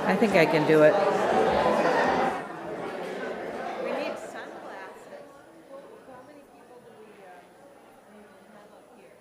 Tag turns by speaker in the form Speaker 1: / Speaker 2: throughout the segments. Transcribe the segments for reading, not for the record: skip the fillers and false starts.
Speaker 1: I think I can do it.
Speaker 2: We need sunglasses. How many people do we have up here?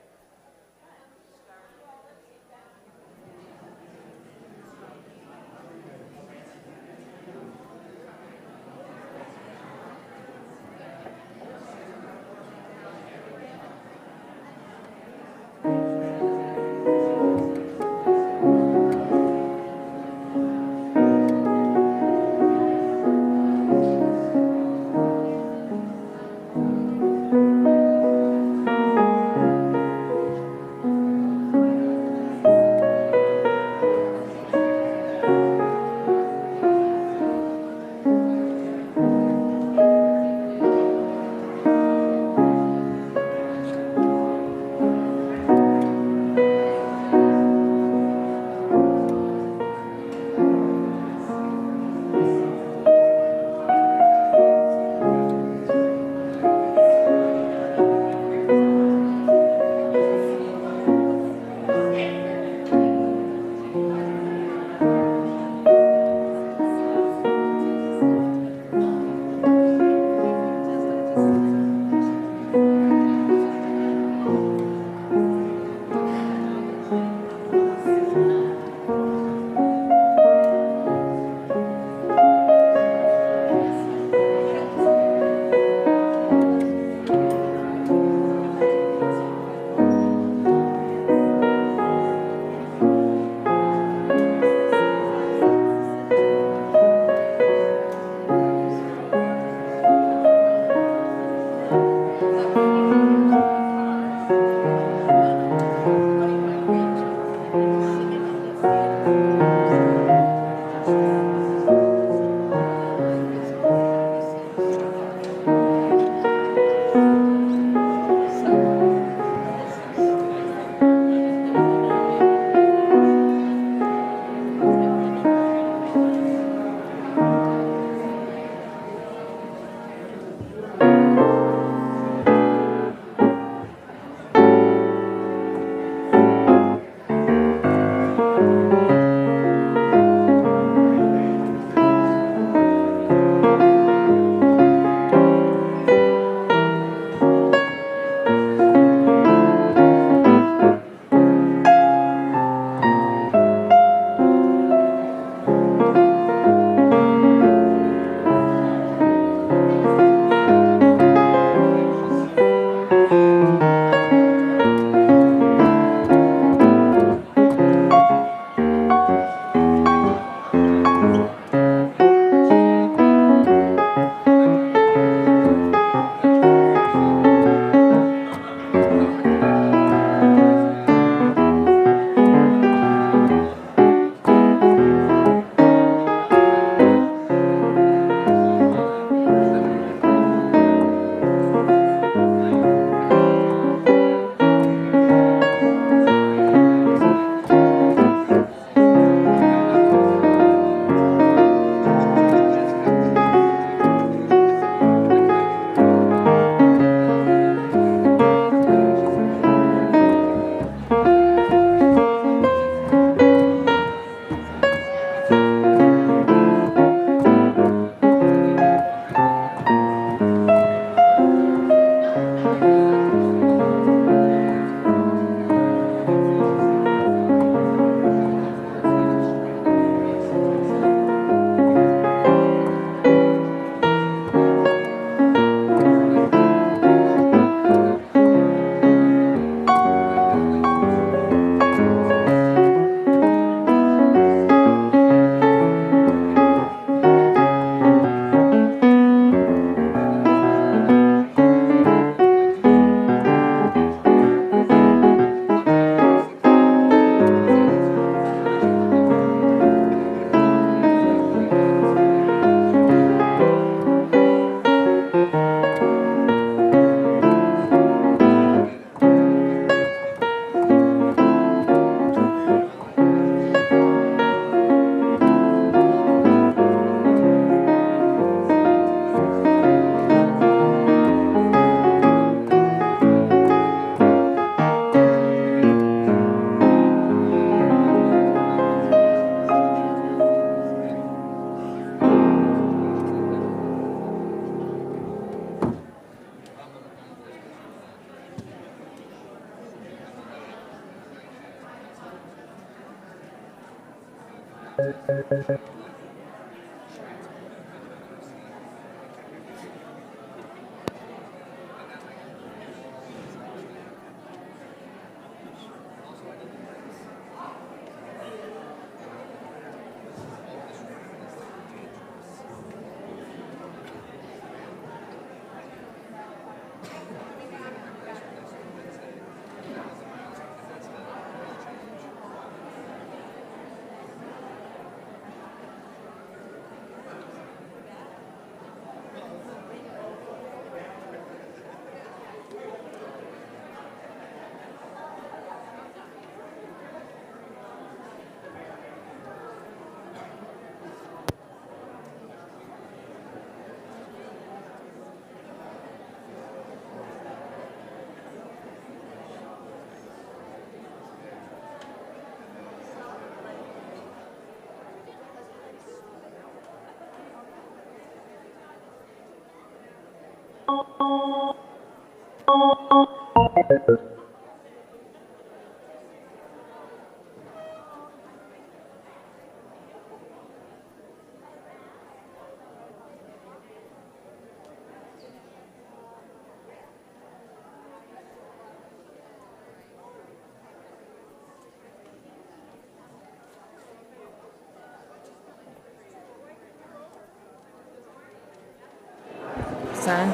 Speaker 2: Son.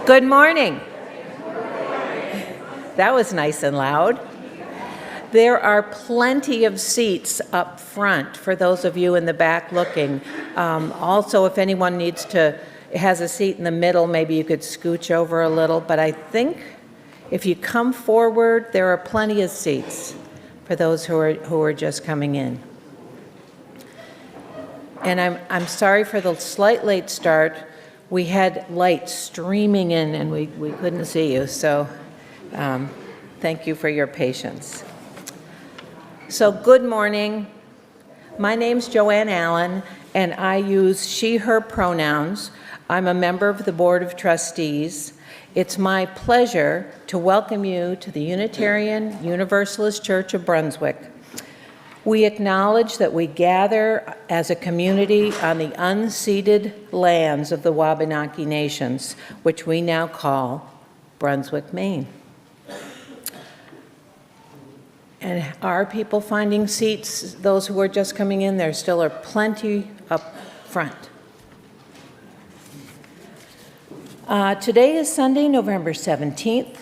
Speaker 2: Good morning. That was nice and loud. There are plenty of seats up front for those of you in the back looking. Also, if anyone has a seat in the middle, maybe you could scooch over a little. But I think if you come forward, there are plenty of seats for those who are just coming in. And I'm sorry for the slight late start. We had light streaming in and we couldn't see you, so thank you for your patience. So good morning. My name's Joanne Allen, and I use she, her pronouns. I'm a member of the Board of Trustees. It's my pleasure to welcome you to the Unitarian Universalist Church of Brunswick. We acknowledge that we gather as a community on the unceded lands of the Wabanaki Nations, which we now call Brunswick, Maine. And are people finding seats? Those who are just coming in, there still are plenty up front. Today is Sunday, November 17th,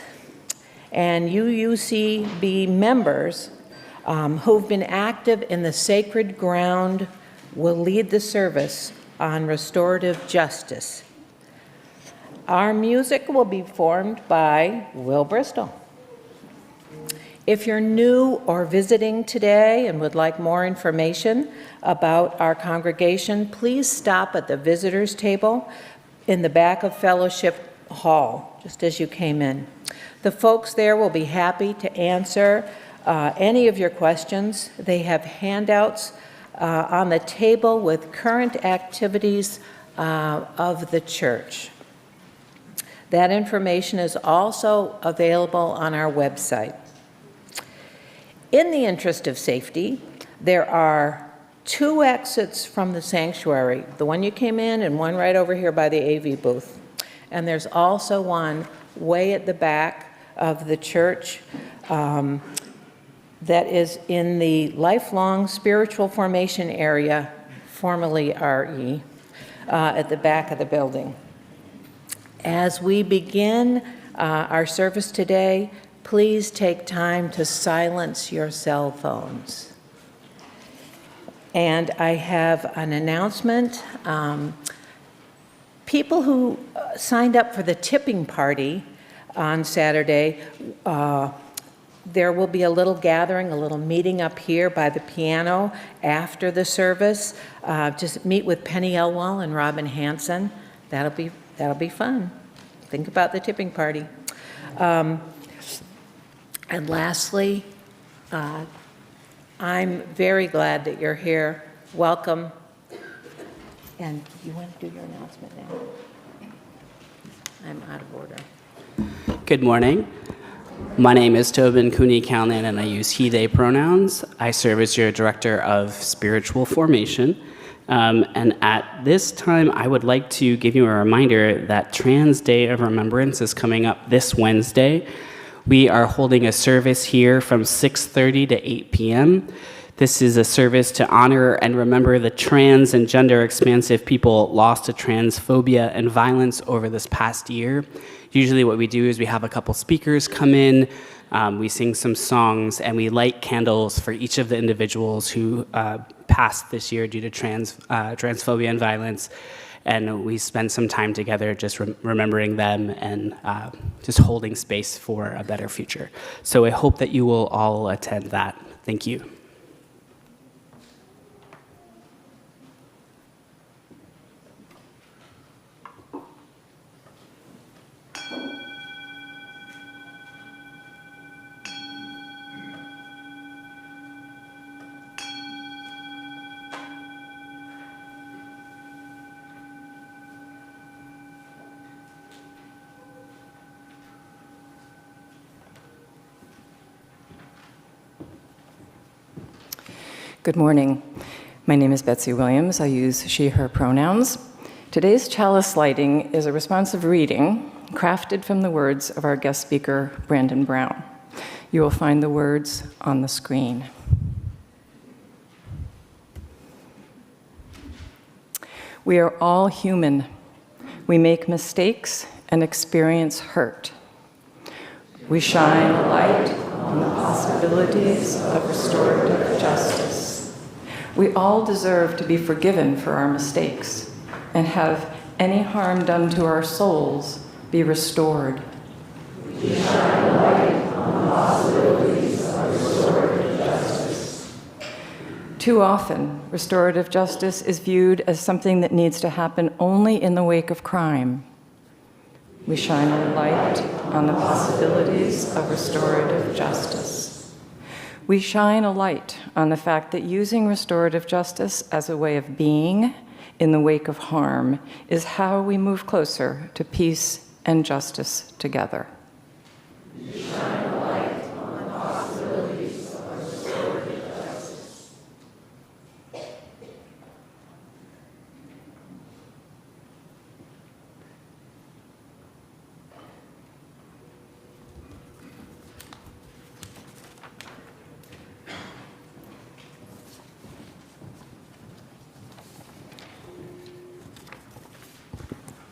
Speaker 2: and UUCB members who've been active in the sacred ground will lead the service on restorative justice. Our music will be performed by Will Bristol. If you're new or visiting today and would like more information about our congregation, please stop at the visitors table in the back of Fellowship Hall, just as you came in. The folks there will be happy to answer any of your questions. They have handouts on the table with current activities of the church. That information is also available on our website. In the interest of safety, there are 2 exits from the sanctuary, the one you came in and one right over here by the AV booth. And there's also one way at the back of the church that is in the Lifelong Spiritual Formation area, formerly RE, at the back of the building. As we begin our service today, please take time to silence your cell phones. And I have an announcement. People who signed up for the tipping party on Saturday, there will be a little gathering, a little meeting up here by the piano after the service. Just meet with Penny Elwell and Robin Hansen. That'll be fun. Think about the tipping party. And lastly, I'm very glad that you're here. Welcome. And you want to do your announcement now? I'm out of order.
Speaker 1: Good morning. My name is Tobin Cooney Calnan, and I use he, they pronouns. I serve as your Director of Spiritual Formation. And at this time, I would like to give you a reminder that Trans Day of Remembrance is coming up this Wednesday. We are holding a service here from 6:30 to 8 p.m. This is a service to honor and remember the trans and gender expansive people lost to transphobia and violence over this past year. Usually what we do is we have a couple speakers come in, we sing some songs, and we light candles for each of the individuals who passed this year due to transphobia and violence. And we spend some time together just remembering them and just holding space for a better future. So I hope that you will all attend that. Thank you.
Speaker 3: Good morning. My name is Betsy Williams. I use she, her pronouns. Today's chalice lighting is a responsive reading crafted from the words of our guest speaker, Brandon Brown. You will find the words on the screen. We are all human. We make mistakes and experience hurt. We shine a light on the possibilities of restorative justice. We all deserve to be forgiven for our mistakes and have any harm done to our souls be restored. We shine a light on the possibilities of restorative justice. Too often, restorative justice is viewed as something that needs to happen only in the wake of crime. We shine a light on the possibilities of restorative justice. We shine a light on the fact that using restorative justice as a way of being in the wake of harm is how we move closer to peace and justice together. We shine a light on the possibilities of restorative justice.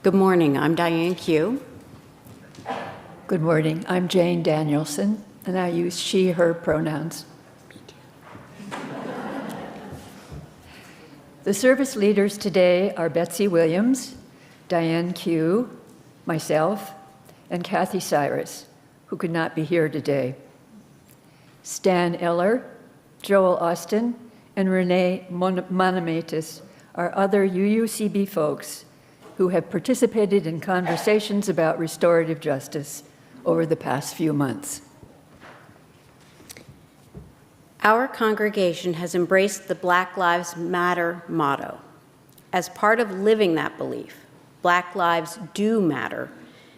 Speaker 4: Good morning, I'm Diane Q.
Speaker 5: Good morning, I'm Jane Danielson, and I use she, her pronouns. The service leaders today are Betsy Williams, Diane Q, myself, and Kathy Cyrus, who could not be here today. Stan Eller, Joel Austin, and Renee Monomatis are other UUCB folks who have participated in conversations about restorative justice over the past few months.
Speaker 4: Our congregation has embraced the Black Lives Matter motto. As part of living that belief, Black lives do matter,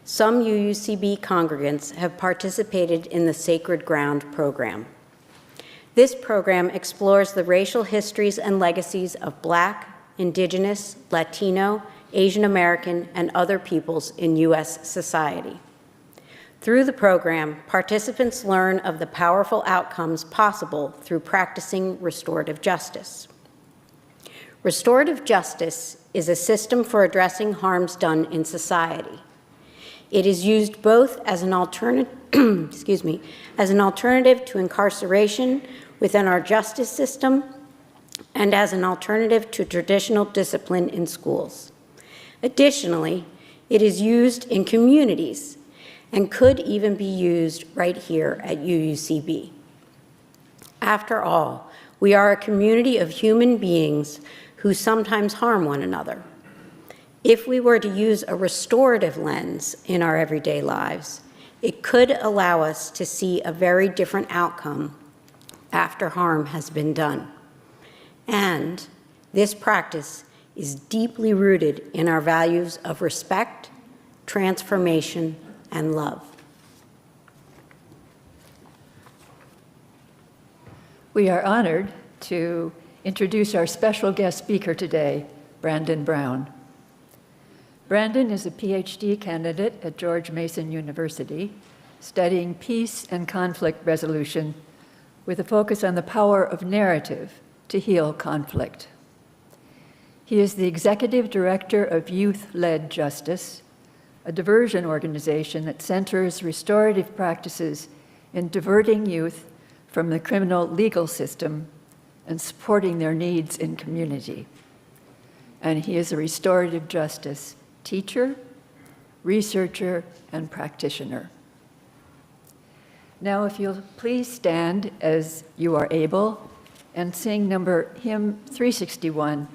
Speaker 4: some UUCB congregants have participated in the Sacred Ground program. This program explores the racial histories and legacies of Black, Indigenous, Latino, Asian American, and other peoples in U.S. society. Through the program, participants learn of the powerful outcomes possible through practicing restorative justice. Restorative justice is a system for addressing harms done in society. It is used both as an alternative, as an alternative to incarceration within our justice system and as an alternative to traditional discipline in schools. Additionally, it is used in communities and could even be used right here at UUCB. After all, we are a community of human beings who sometimes harm one another. If we were to use a restorative lens in our everyday lives, it could allow us to see a very different outcome after harm has been done. And this practice is deeply rooted in our values of respect, transformation, and love.
Speaker 5: We are honored to introduce our special guest speaker today, Brandon Brown. Brandon is a PhD candidate at George Mason University, studying peace and conflict resolution with a focus on the power of narrative to heal conflict. He is the executive director of Youth-Led Justice, a diversion organization that centers restorative practices in diverting youth from the criminal legal system and supporting their needs in community. And he is a restorative justice teacher, researcher, and practitioner. Now, if you'll please stand as you are able and sing hymn 361,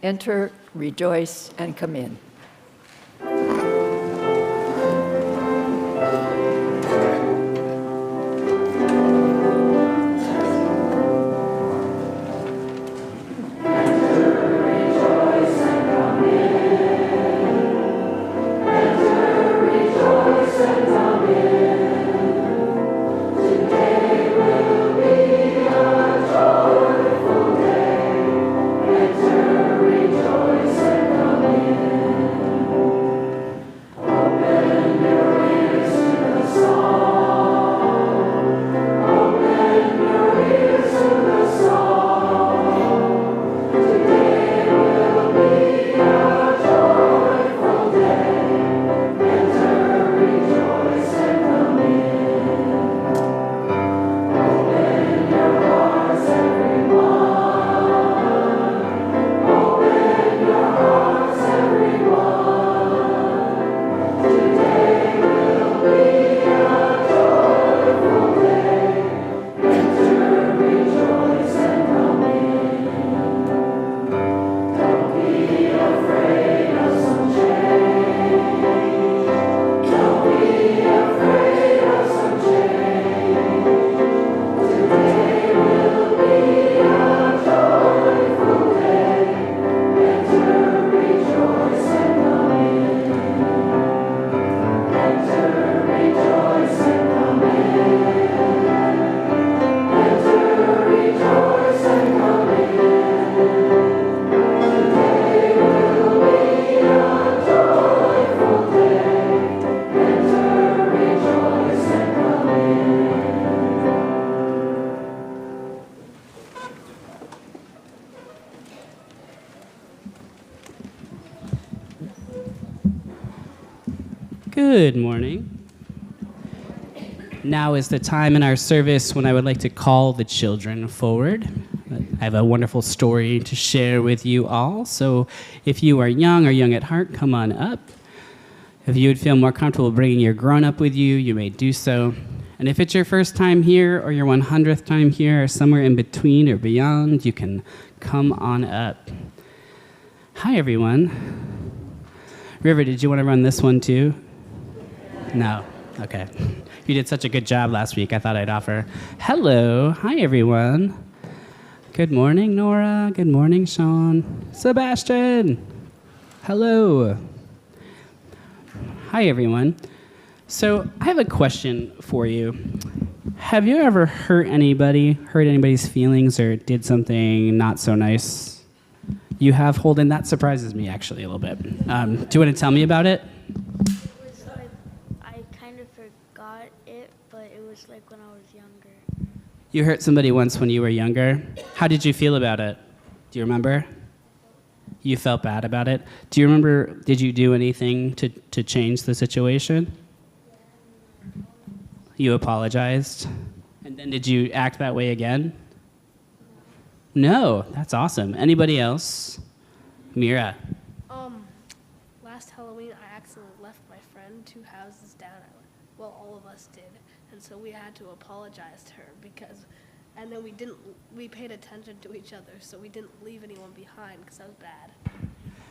Speaker 5: Enter, Rejoice, and Come In.
Speaker 1: Good morning. Now is the time in our service when I would like to call the children forward. I have a wonderful story to share with you all. So if you are young or young at heart, come on up. If you would feel more comfortable bringing your grown-up with you, you may do so. And if it's your first time here or your 100th time here or somewhere in between or beyond, you can come on up. Hi, everyone. River, did you want to run this one too? No? Okay. You did such a good job last week, I thought I'd offer. Hello. Hi, everyone. Good morning, Nora. Good morning, Sean. Sebastian. Hello. Hi, everyone. So I have a question for you. Have you ever hurt anybody's feelings, or did something not so nice? You have, Holden? That surprises me, actually, a little bit. Do you want to tell me about it?
Speaker 6: I kind of forgot it, but it was like when I was younger.
Speaker 1: You hurt somebody once when you were younger. How did you feel about it? Do you remember? You felt bad about it. Do you remember, did you do anything to change the situation? You apologized? And then did you act that way again? No, that's awesome. Anybody else? Mira.
Speaker 7: Last Halloween, I accidentally left my friend 2 houses down. Well, all of us did, and so we had to apologize to her and then we paid attention to each other, so we didn't leave anyone behind because that was bad.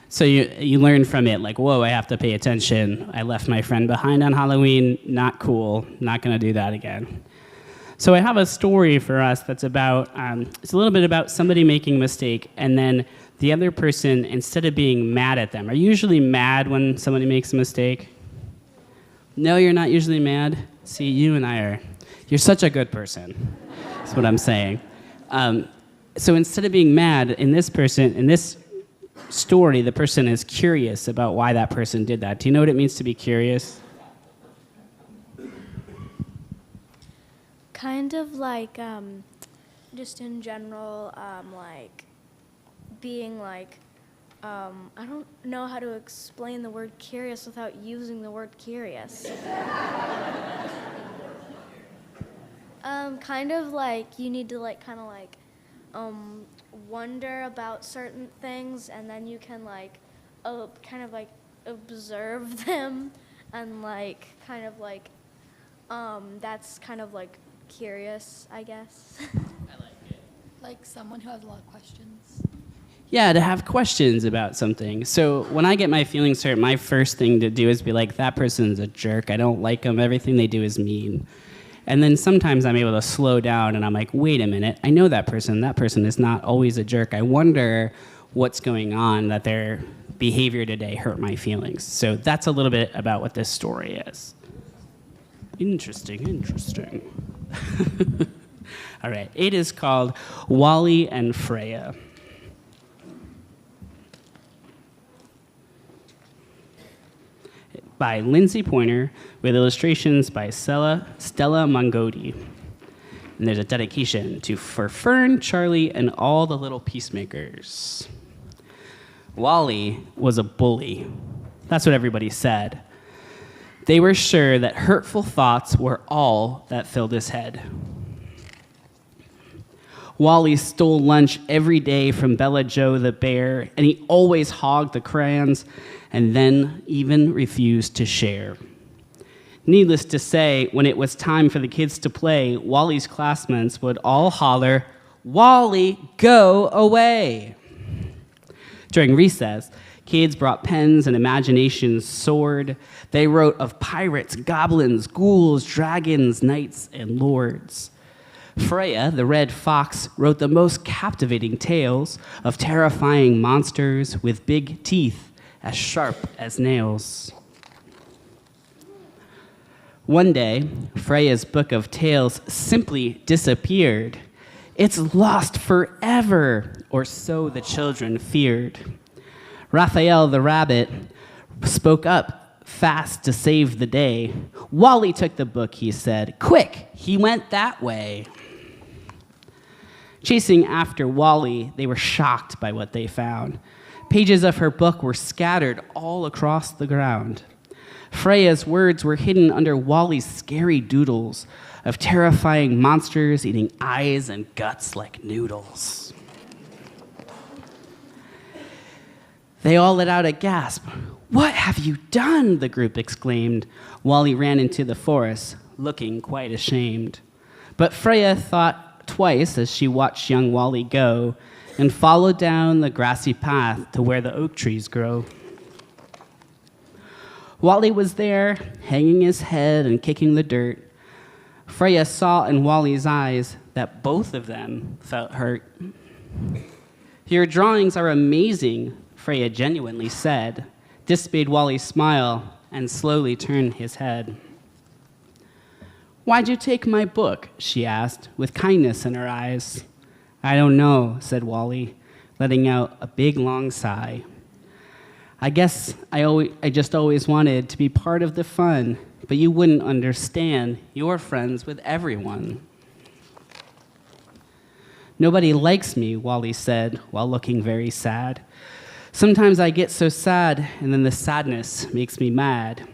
Speaker 1: So you learned from it, like, whoa, I have to pay attention. I left my friend behind on Halloween. Not cool. Not going to do that again. So I have a story for us that's about, it's a little bit about somebody making a mistake, and then the other person, instead of being mad at them, are you usually mad when somebody makes a mistake? No, you're not usually mad? See, you and I are, you're such a good person. That's what I'm saying. So instead of being mad, in this story, the person is curious about why that person did that. Do you know what it means to be curious?
Speaker 6: Kind of like, just in general, like being like, I don't know how to explain the word curious without using the word curious. Kind of like you need to like kind of like wonder about certain things, and then you can like kind of like observe them, and like kind of like that's kind of like curious, I guess.
Speaker 8: Like someone who has a lot of questions.
Speaker 1: Yeah, to have questions about something. So when I get my feelings hurt, my first thing to do is be like, that person's a jerk. I don't like them. Everything they do is mean. And then sometimes I'm able to slow down and I'm like, wait a minute. I know that person. That person is not always a jerk. I wonder what's going on that their behavior today hurt my feelings. So that's a little bit about what this story is. Interesting. All right. It is called Wally and Freya. By Lindsay Pointer, with illustrations by Stella Mangodi. And there's a dedication for Fern, Charlie, and all the little peacemakers. Wally was a bully. That's what everybody said. They were sure that hurtful thoughts were all that filled his head. Wally stole lunch every day from Bella Joe the bear, and he always hogged the crayons and then even refused to share. Needless to say, when it was time for the kids to play, Wally's classmates would all holler, "Wally, go away!" During recess, kids brought pens and imaginations soared. They wrote of pirates, goblins, ghouls, dragons, knights, and lords. Freya, the red fox, wrote the most captivating tales of terrifying monsters with big teeth as sharp as nails. One day, Freya's book of tales simply disappeared. It's lost forever, or so the children feared. Raphael the rabbit spoke up fast to save the day. Wally took the book, he said. Quick, he went that way. Chasing after Wally, they were shocked by what they found. Pages of her book were scattered all across the ground. Freya's words were hidden under Wally's scary doodles of terrifying monsters eating eyes and guts like noodles. They all let out a gasp. "What have you done?" the group exclaimed. Wally ran into the forest, looking quite ashamed. But Freya thought twice as she watched young Wally go and followed down the grassy path to where the oak trees grow. Wally was there, hanging his head and kicking the dirt. Freya saw in Wally's eyes that both of them felt hurt. "Your drawings are amazing," Freya genuinely said. This made Wally smile and slowly turn his head. "Why'd you take my book?" she asked, with kindness in her eyes. "I don't know," said Wally, letting out a big, long sigh. "I guess I just always wanted to be part of the fun, but you wouldn't understand. You're friends with everyone." "Nobody likes me," Wally said, while looking very sad. "Sometimes I get so sad, and then the sadness makes me mad."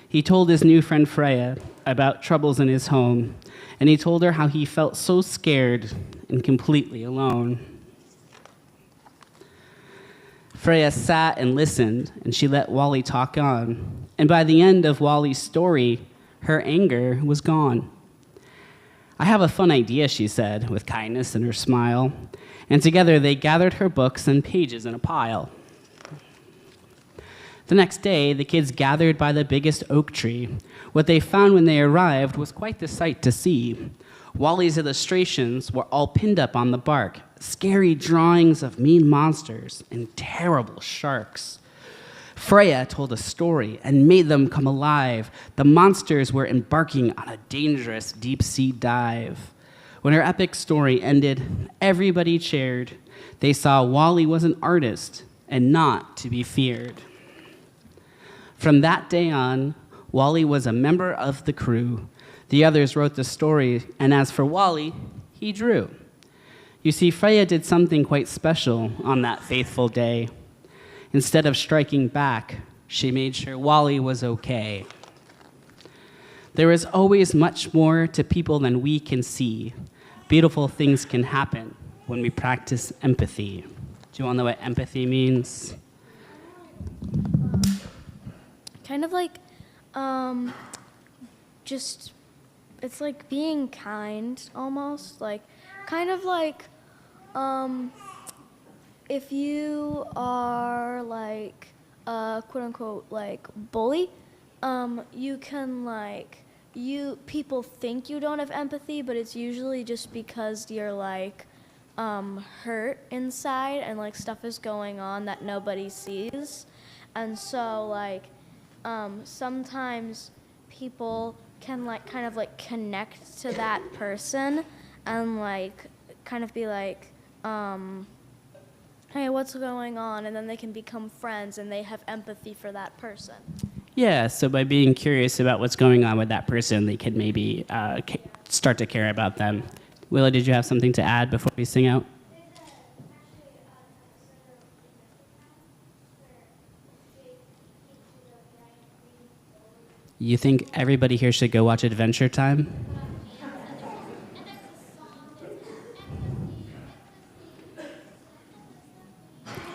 Speaker 1: He told his new friend Freya about troubles in his home, and he told her how he felt so scared and completely alone. Freya sat and listened, and she let Wally talk on. And by the end of Wally's story, her anger was gone. "I have a fun idea," she said, with kindness in her smile. And together they gathered her books and pages in a pile. The next day, the kids gathered by the biggest oak tree. What they found when they arrived was quite the sight to see. Wally's illustrations were all pinned up on the bark, scary drawings of mean monsters and terrible sharks. Freya told a story and made them come alive. The monsters were embarking on a dangerous deep-sea dive. When her epic story ended, everybody cheered. They saw Wally was an artist and not to be feared. From that day on, Wally was a member of the crew. The others wrote the story, and as for Wally, he drew. You see, Freya did something quite special on that faithful day. Instead of striking back, she made sure Wally was okay. There is always much more to people than we can see. Beautiful things can happen when we practice empathy. Do you all know what empathy means?
Speaker 6: Kind of like, just, it's like being kind almost. Like, kind of like, if you are like a quote unquote like bully, you can like, people think you don't have empathy, but it's usually just because you're like, hurt inside and like stuff is going on that nobody sees. And so like, sometimes people can like kind of like connect to that person and like kind of be like, hey, what's going on? And then they can become friends and they have empathy for that person.
Speaker 1: Yeah, so by being curious about what's going on with that person, they could maybe start to care about them. Willa, did you have something to add before we sing out? You think everybody here should go watch Adventure Time?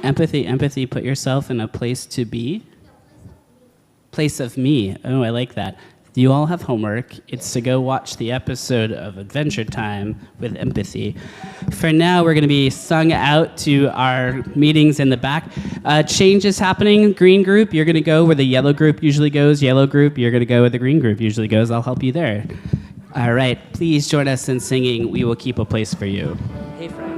Speaker 1: Empathy, put yourself in a place to be. Place of me. Oh, I like that. You all have homework. It's to go watch the episode of Adventure Time with empathy. For now, we're going to be sung out to our meetings in the back. Change is happening. Green group, you're going to go where the yellow group usually goes. Yellow group, you're going to go where the green group usually goes. I'll help you there. All right, please join us in singing We Will Keep a Place for You. Hey, friend.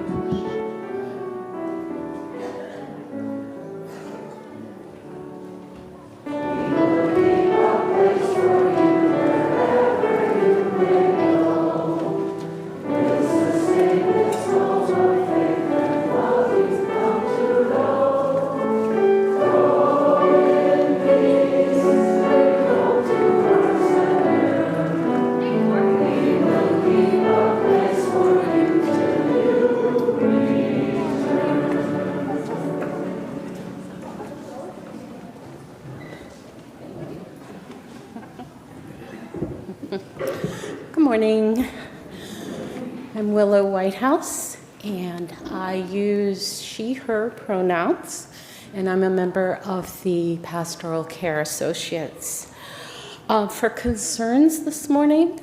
Speaker 9: Good morning. I'm Willow Whitehouse, and I use she, her pronouns, and I'm a member of the Pastoral Care Associates. For concerns this morning,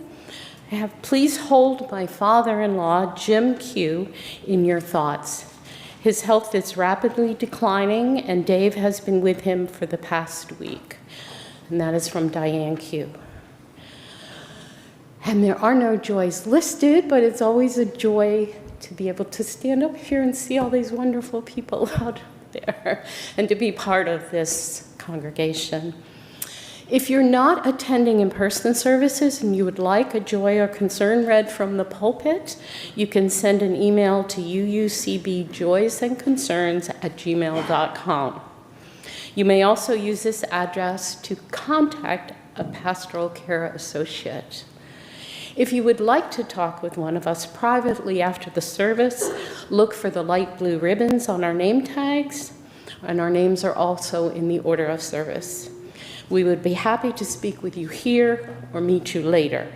Speaker 9: I have please hold my father-in-law, Jim Q, in your thoughts. His health is rapidly declining, and Dave has been with him for the past week. And that is from Diane Q. And there are no joys listed, but it's always a joy to be able to stand up here and see all these wonderful people out there and to be part of this congregation. If you're not attending in-person services and you would like a joy or concern read from the pulpit, you can send an email to uucbjoysandconcerns@gmail.com. You may also use this address to contact a pastoral care associate. If you would like to talk with one of us privately after the service, look for the light blue ribbons on our name tags, and our names are also in the order of service. We would be happy to speak with you here or meet you later.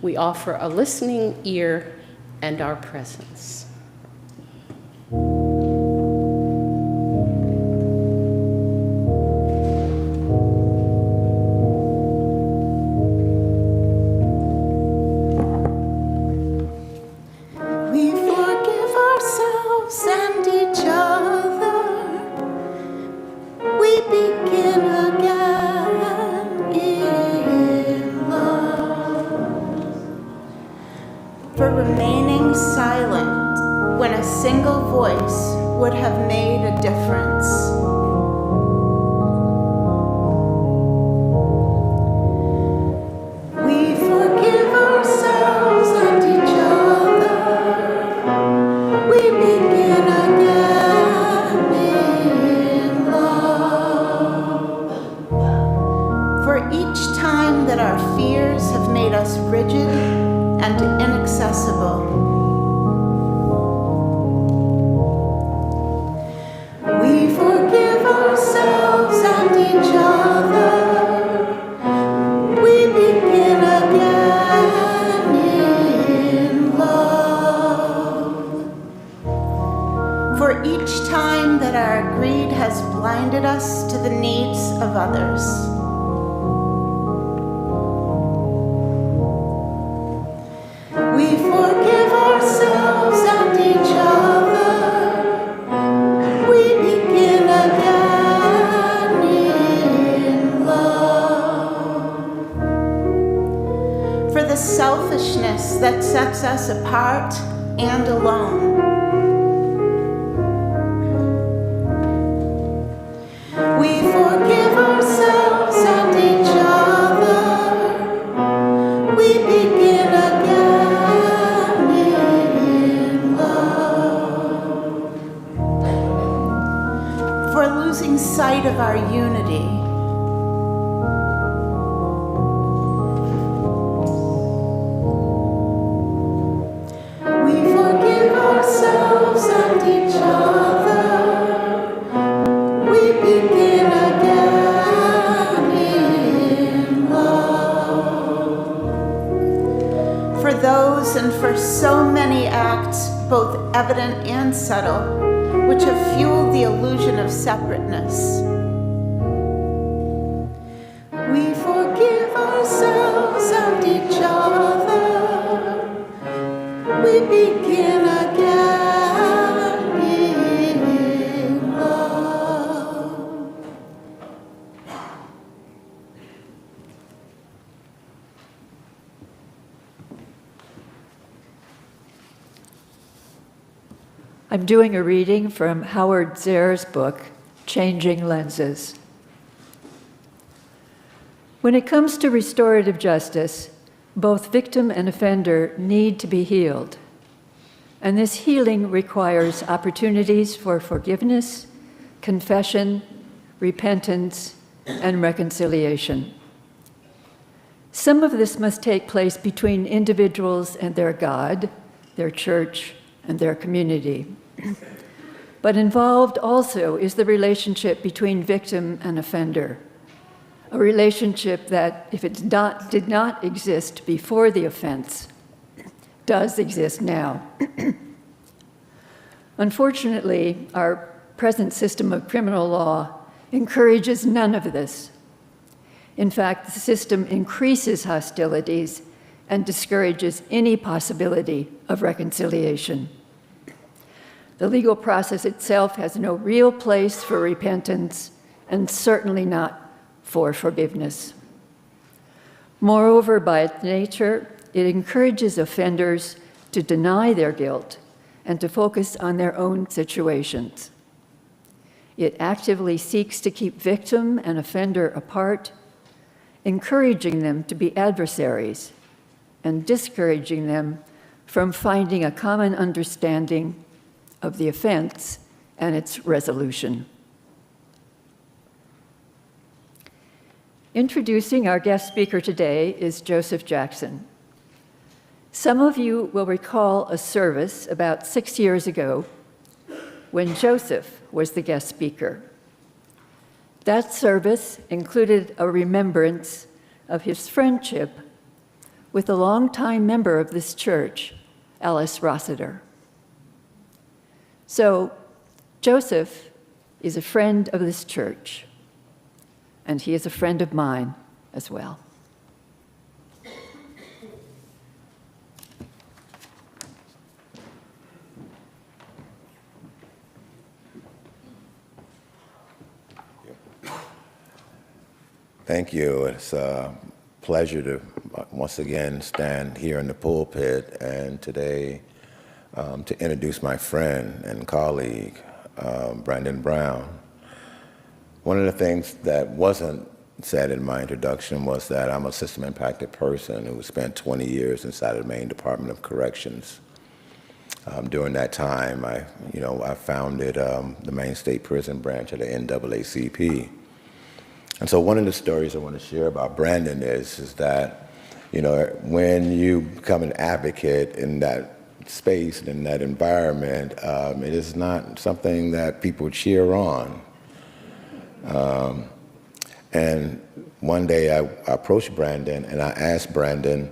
Speaker 9: We offer a listening ear and our presence.
Speaker 10: We forgive ourselves and each other. We begin again in love. For remaining silent when a single voice would have made a difference. We forgive ourselves and each other. for each time that our greed has blinded us to the needs of others. We forgive ourselves and each other. We begin again in love. For the selfishness that sets us apart and alone. We forgive ourselves and each other. We begin again in love. For losing sight of our unity. We forgive ourselves and each other. We begin again in love. For those and for so many acts, both evident and subtle, which have fueled the illusion of separateness. We forgive ourselves and each other. We begin again in love.
Speaker 5: I'm doing a reading from Howard Zehr's book, Changing Lenses. When it comes to restorative justice, both victim and offender need to be healed. And this healing requires opportunities for forgiveness, confession, repentance, and reconciliation. Some of this must take place between individuals and their God, their church, and their community. But involved also is the relationship between victim and offender, a relationship that, if it did not exist before the offense, does exist now. Unfortunately, our present system of criminal law encourages none of this. In fact, the system increases hostilities and discourages any possibility of reconciliation. The legal process itself has no real place for repentance, and certainly not for forgiveness. Moreover, by its nature, it encourages offenders to deny their guilt and to focus on their own situations. It actively seeks to keep victim and offender apart, encouraging them to be adversaries and discouraging them from finding a common understanding of the offense and its resolution. Introducing our guest speaker today is Joseph Jackson. Some of you will recall a service about 6 years ago when Joseph was the guest speaker. That service included a remembrance of his friendship with a longtime member of this church, Alice Rossiter. So, Joseph is a friend of this church, and he is a friend of mine as well.
Speaker 11: Thank you. It's a pleasure to once again stand here in the pulpit and today to introduce my friend and colleague, Brandon Brown. One of the things that wasn't said in my introduction was that I'm a system-impacted person who spent 20 years inside of the Maine Department of Corrections. During that time, I founded the Maine State Prison Branch of the NAACP. And so one of the stories I want to share about Brandon is that, when you become an advocate in that space, in that environment, it is not something that people cheer on. And one day I approached Brandon and I asked Brandon,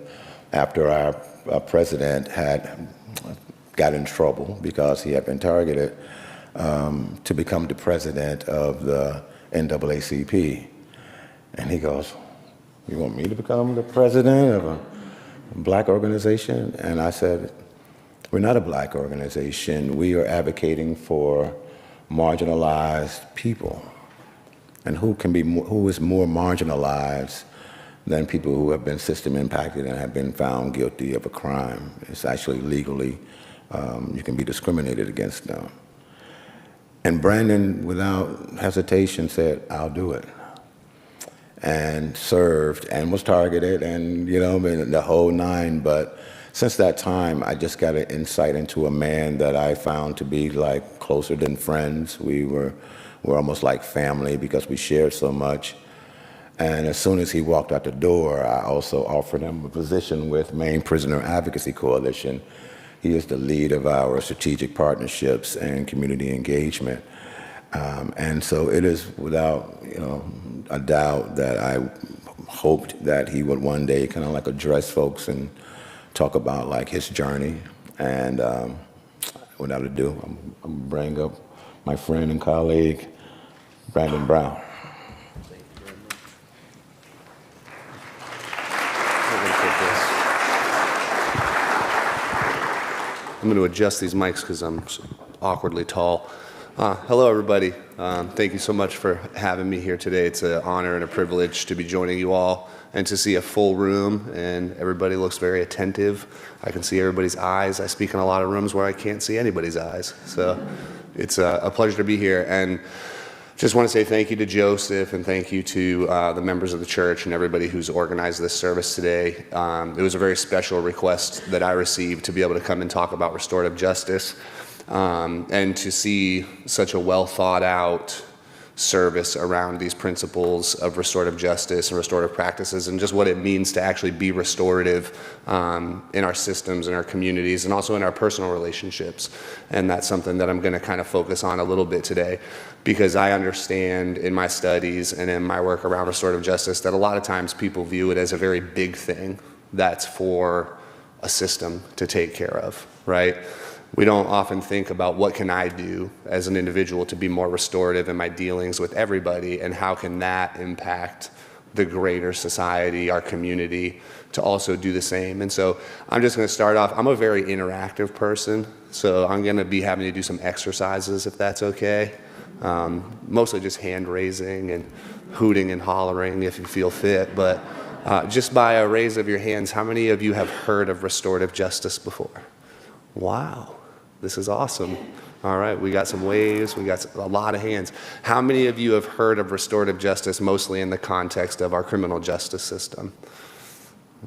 Speaker 11: after our president had got in trouble because he had been targeted, to become the president of the NAACP. And he goes, "You want me to become the president of a black organization?" And I said, "We're not a black organization. We are advocating for marginalized people. And who is more marginalized than people who have been system impacted and have been found guilty of a crime? It's actually legally, you can be discriminated against them." And Brandon, without hesitation, said, "I'll do it." And served and was targeted and, the whole nine. But since that time, I just got an insight into a man that I found to be like closer than friends. We're almost like family because we shared so much. And as soon as he walked out the door, I also offered him a position with Maine Prisoner Advocacy Coalition. He is the lead of our strategic partnerships and community engagement. And so it is without a doubt that I hoped that he would one day kind of like address folks and talk about like his journey. And without ado, I'm going to bring up my friend and colleague, Brandon Brown.
Speaker 12: I'm going to adjust these mics because I'm awkwardly tall. Hello, everybody. Thank you so much for having me here today. It's an honor and a privilege to be joining you all and to see a full room, and everybody looks very attentive. I can see everybody's eyes. I speak in a lot of rooms where I can't see anybody's eyes. So it's a pleasure to be here. And just want to say thank you to Joseph and thank you to the members of the church and everybody who's organized this service today. It was a very special request that I received to be able to come and talk about restorative justice. And to see such a well thought out service around these principles of restorative justice and restorative practices and just what it means to actually be restorative in our systems, in our communities, and also in our personal relationships. And that's something that I'm going to kind of focus on a little bit today, because I understand in my studies and in my work around restorative justice that a lot of times people view it as a very big thing that's for a system to take care of, right? We don't often think about what can I do as an individual to be more restorative in my dealings with everybody, and how can that impact the greater society, our community, to also do the same. And so I'm just going to start off. I'm a very interactive person, so I'm going to be having to do some exercises if that's okay. Mostly just hand raising and hooting and hollering if you feel fit. But just by a raise of your hands, how many of you have heard of restorative justice before? Wow. This is awesome. All right, we got some waves, we got a lot of hands. How many of you have heard of restorative justice mostly in the context of our criminal justice system?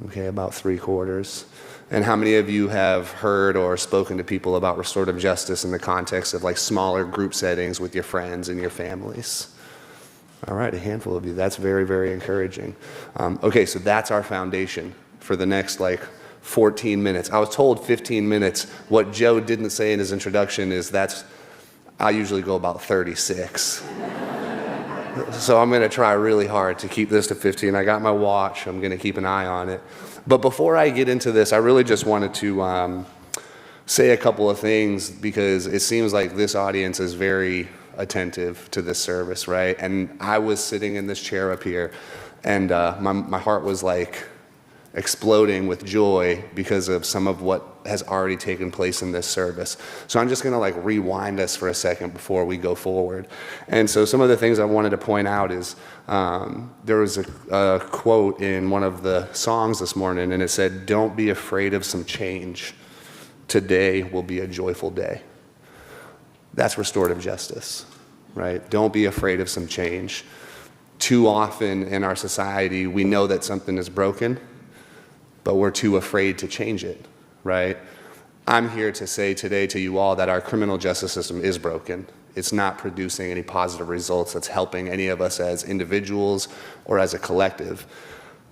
Speaker 12: Okay, about 3/4. And how many of you have heard or spoken to people about restorative justice in the context of like smaller group settings with your friends and your families? All right, a handful of you. That's very, very encouraging. Okay, so that's our foundation for the next 14 minutes. I was told 15 minutes. What Joe didn't say in his introduction is I usually go about 36. So I'm going to try really hard to keep this to 15. I got my watch. I'm going to keep an eye on it. But before I get into this, I really just wanted to say a couple of things, because it seems like this audience is very attentive to this service, right? And I was sitting in this chair up here, and my heart was exploding with joy because of some of what has already taken place in this service. So I'm just going to rewind us for a second before we go forward. And so some of the things I wanted to point out is there was a quote in one of the songs this morning, and it said, "Don't be afraid of some change. Today will be a joyful day." That's restorative justice, right? Don't be afraid of some change. Too often in our society, we know that something is broken, but we're too afraid to change it, right? I'm here to say today to you all that our criminal justice system is broken. It's not producing any positive results that's helping any of us as individuals or as a collective.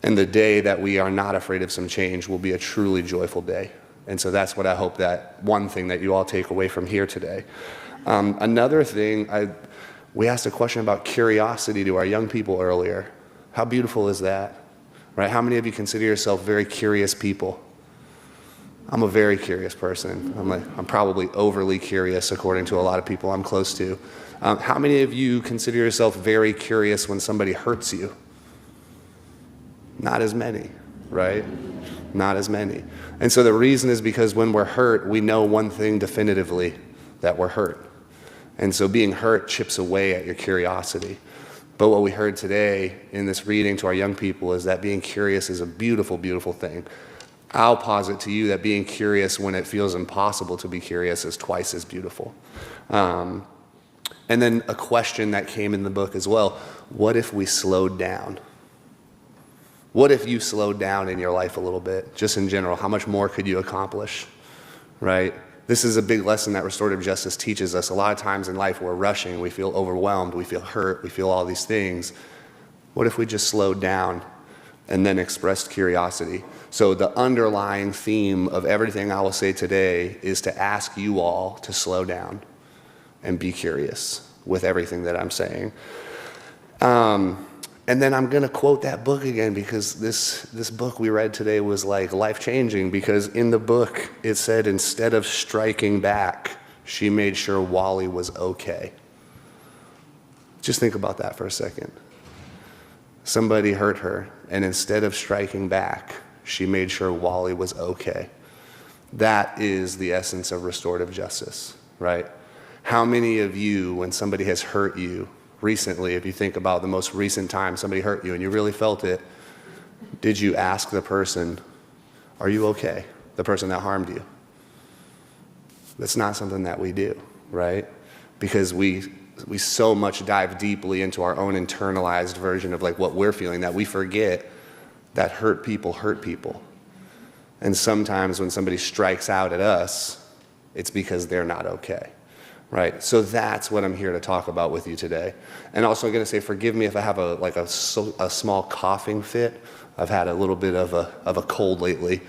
Speaker 12: And the day that we are not afraid of some change will be a truly joyful day. And so that's what I hope, that one thing that you all take away from here today. Another thing, we asked a question about curiosity to our young people earlier. How beautiful is that? Right? How many of you consider yourself very curious people? I'm a very curious person. I'm probably overly curious according to a lot of people I'm close to. How many of you consider yourself very curious when somebody hurts you? Not as many, right? Not as many. And so the reason is because when we're hurt, we know one thing definitively, that we're hurt. And so being hurt chips away at your curiosity. But what we heard today in this reading to our young people is that being curious is a beautiful, beautiful thing. I'll posit to you that being curious when it feels impossible to be curious is twice as beautiful. And then a question that came in the book as well, what if we slowed down? What if you slowed down in your life a little bit, just in general? How much more could you accomplish, right? This is a big lesson that restorative justice teaches us. A lot of times in life we're rushing, we feel overwhelmed, we feel hurt, we feel all these things. What if we just slowed down and then expressed curiosity? So the underlying theme of everything I will say today is to ask you all to slow down and be curious with everything that I'm saying. And then I'm going to quote that book again, because this book we read today was like life-changing, because in the book it said instead of striking back, she made sure Wally was okay. Just think about that for a second. Somebody hurt her, and instead of striking back, she made sure Wally was okay. That is the essence of restorative justice, right? How many of you, when somebody has hurt you, recently, if you think about the most recent time somebody hurt you and you really felt it, did you ask the person, are you okay? The person that harmed you. That's not something that we do, right? Because we so much dive deeply into our own internalized version of like what we're feeling that we forget that hurt people. And sometimes when somebody strikes out at us, it's because they're not okay. Right, so that's what I'm here to talk about with you today. And also I'm going to say, forgive me if I have a small coughing fit. I've had a little bit of a cold lately,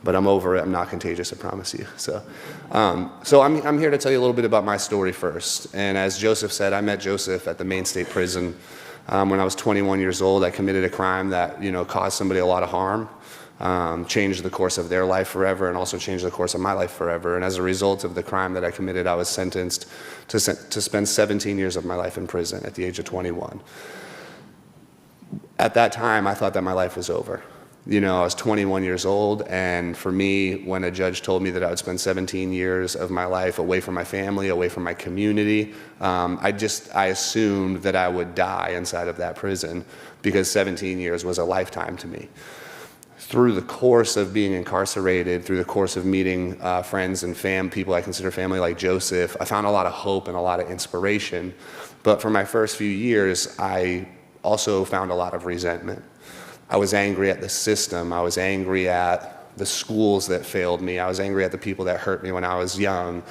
Speaker 12: but I'm over it. I'm not contagious, I promise you. So I'm here to tell you a little bit about my story first. And as Joseph said, I met Joseph at the Maine State Prison when I was 21 years old. I committed a crime that caused somebody a lot of harm. Changed the course of their life forever and also changed the course of my life forever. And as a result of the crime that I committed, I was sentenced to spend 17 years of my life in prison at the age of 21. At that time, I thought that my life was over. I was 21 years old, and for me, when a judge told me that I would spend 17 years of my life away from my family, away from my community, I assumed that I would die inside of that prison, because 17 years was a lifetime to me. Through the course of being incarcerated, through the course of meeting friends and people I consider family like Joseph, I found a lot of hope and a lot of inspiration. But for my first few years, I also found a lot of resentment. I was angry at the system. I was angry at the schools that failed me. I was angry at the people that hurt me when I was young.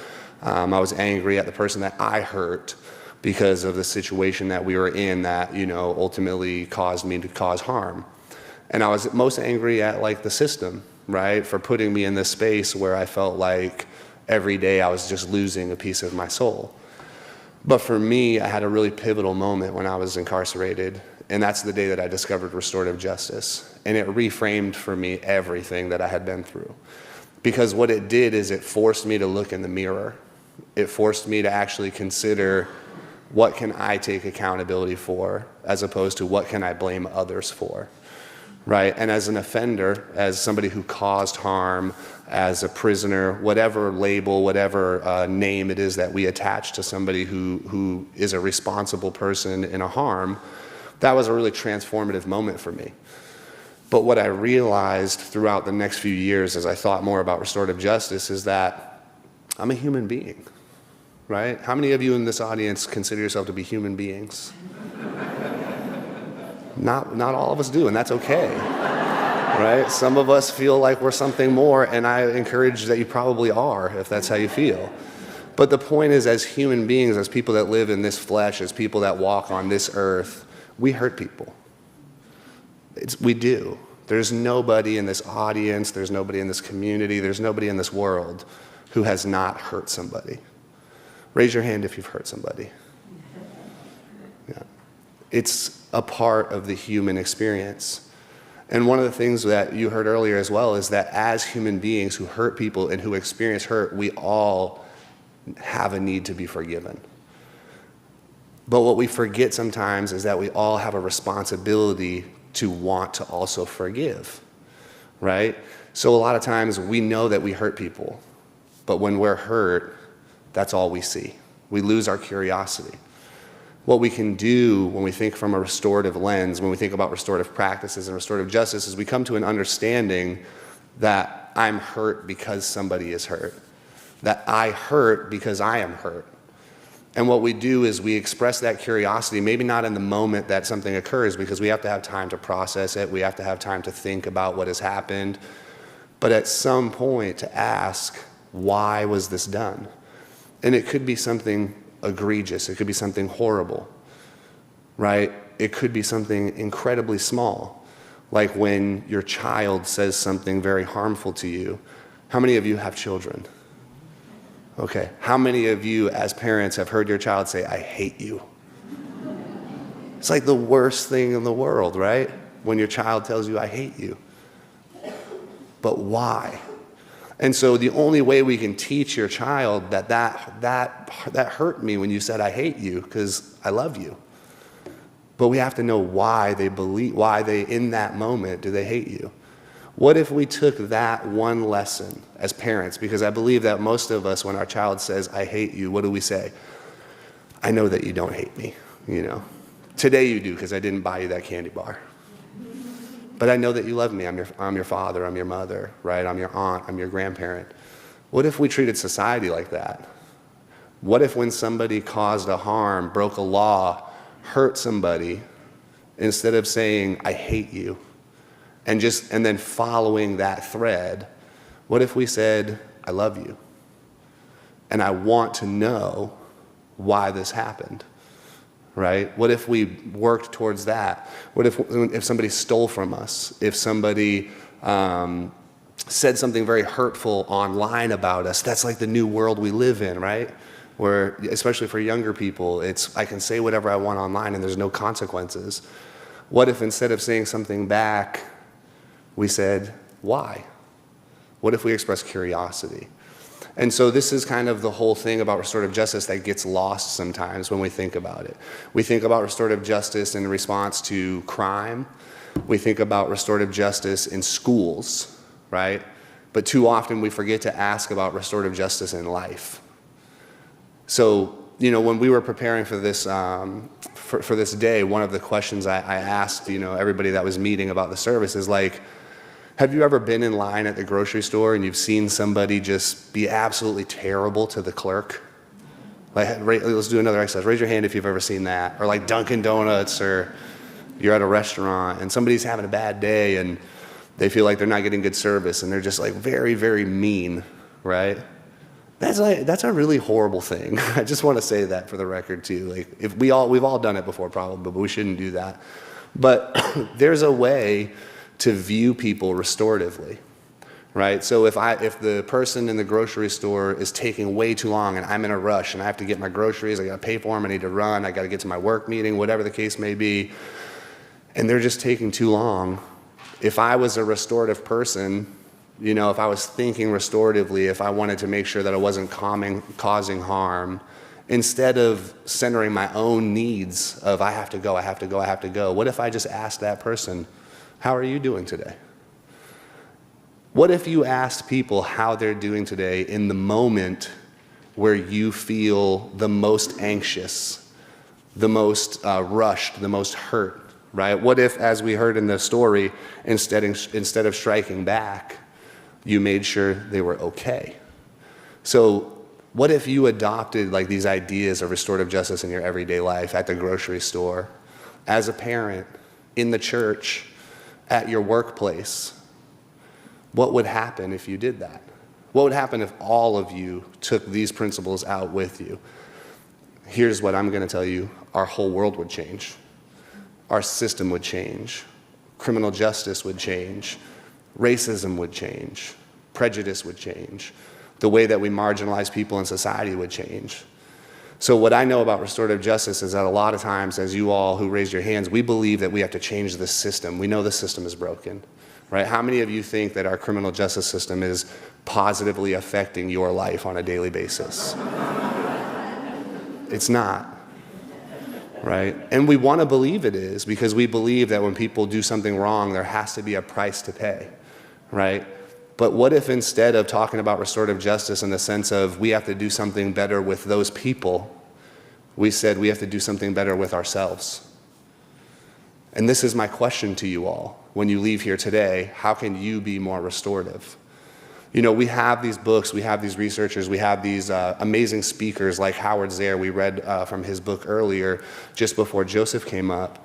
Speaker 12: I was angry at the person that I hurt because of the situation that we were in that, ultimately caused me to cause harm. And I was most angry at the system, right, for putting me in this space where I felt like every day I was just losing a piece of my soul. But for me, I had a really pivotal moment when I was incarcerated, and that's the day that I discovered restorative justice. And it reframed for me everything that I had been through. Because what it did is it forced me to look in the mirror. It forced me to actually consider, what can I take accountability for, as opposed to what can I blame others for? Right, and as an offender, as somebody who caused harm, as a prisoner, whatever label, whatever name it is that we attach to somebody who is a responsible person in a harm, that was a really transformative moment for me. But what I realized throughout the next few years as I thought more about restorative justice is that I'm a human being, right? How many of you in this audience consider yourself to be human beings? Not all of us do, and that's okay, right? Some of us feel like we're something more, and I encourage that you probably are, if that's how you feel. But the point is, as human beings, as people that live in this flesh, as people that walk on this earth, we hurt people. We do. There's nobody in this audience, there's nobody in this community, there's nobody in this world who has not hurt somebody. Raise your hand if you've hurt somebody. Yeah. It's a part of the human experience. And one of the things that you heard earlier as well is that as human beings who hurt people and who experience hurt, we all have a need to be forgiven. But what we forget sometimes is that we all have a responsibility to want to also forgive, right? So a lot of times we know that we hurt people, but when we're hurt, that's all we see. We lose our curiosity. What we can do when we think from a restorative lens, when we think about restorative practices and restorative justice, is we come to an understanding that I'm hurt because somebody is hurt, that I hurt because I am hurt. And what we do is we express that curiosity, maybe not in the moment that something occurs, because we have to have time to process it, we have to have time to think about what has happened, but at some point to ask, why was this done? And it could be something egregious, it could be something horrible, right? It could be something incredibly small, like when your child says something very harmful to you. How many of you have children? Okay, how many of you as parents have heard your child say, I hate you? It's like the worst thing in the world, right? When your child tells you, I hate you. But why? And so the only way we can teach your child that hurt me when you said I hate you, because I love you. But we have to know why they in that moment do they hate you. What if we took that one lesson as parents? Because I believe that most of us, when our child says I hate you, what do we say? I know that you don't hate me, you know. Today you do, because I didn't buy you that candy bar. But I know that you love me. I'm your father, I'm your mother, right? I'm your aunt, I'm your grandparent. What if we treated society like that? What if when somebody caused a harm, broke a law, hurt somebody, instead of saying, I hate you, and then following that thread, what if we said, I love you, and I want to know why this happened? Right? What if we worked towards that? What if somebody stole from us? If somebody said something very hurtful online about us? That's like the new world we live in, right? Where, especially for younger people, it's I can say whatever I want online and there's no consequences. What if instead of saying something back, we said, why? What if we expressed curiosity? And so this is kind of the whole thing about restorative justice that gets lost sometimes when we think about it. We think about restorative justice in response to crime. We think about restorative justice in schools, right? But too often we forget to ask about restorative justice in life. So, you know, when we were preparing for this for this day, one of the questions I asked, you know, everybody that was meeting about the service is like, have you ever been in line at the grocery store and you've seen somebody just be absolutely terrible to the clerk? Like, let's do another exercise. Raise your hand if you've ever seen that. Or like Dunkin' Donuts, or you're at a restaurant and somebody's having a bad day and they feel like they're not getting good service and they're just like very, very mean, right? That's a really horrible thing. I just want to say that for the record too. Like, we've all done it before probably, but we shouldn't do that. But there's a way to view people restoratively, right? So if the person in the grocery store is taking way too long and I'm in a rush and I have to get my groceries, I gotta pay for them, I need to run, I gotta get to my work meeting, whatever the case may be, and they're just taking too long, if I was a restorative person, you know, if I was thinking restoratively, if I wanted to make sure that I wasn't causing harm, instead of centering my own needs of I have to go, what if I just asked that person, how are you doing today? What if you asked people how they're doing today in the moment where you feel the most anxious, the most rushed, the most hurt, right? What if, as we heard in the story, instead of striking back, you made sure they were okay? So what if you adopted like these ideas of restorative justice in your everyday life, at the grocery store, as a parent, in the church, at your workplace? What would happen if you did that? What would happen if all of you took these principles out with you? Here's what I'm going to tell you. Our whole world would change. Our system would change. Criminal justice would change. Racism would change. Prejudice would change. The way that we marginalize people in society would change. So what I know about restorative justice is that a lot of times, as you all who raised your hands, we believe that we have to change the system. We know the system is broken, right? How many of you think that our criminal justice system is positively affecting your life on a daily basis? It's not, right? And we want to believe it is, because we believe that when people do something wrong, there has to be a price to pay, right? But what if instead of talking about restorative justice in the sense of we have to do something better with those people, we said we have to do something better with ourselves? And this is my question to you all. When you leave here today, how can you be more restorative? You know, we have these books, we have these researchers, we have these amazing speakers like Howard Zare. We read from his book earlier, just before Joseph came up.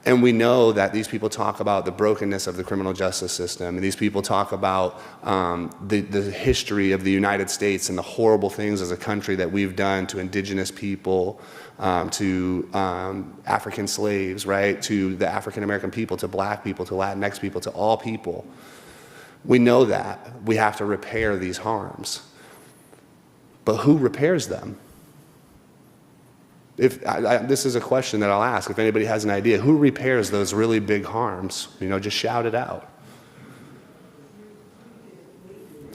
Speaker 12: And we know that these people talk about the brokenness of the criminal justice system, and these people talk about the history of the United States and the horrible things as a country that we've done to indigenous people, to African slaves, right, to the African American people, to black people, to Latinx people, to all people. We know that we have to repair these harms. But who repairs them? This is a question that I'll ask. If anybody has an idea, who repairs those really big harms? You know, just shout it out.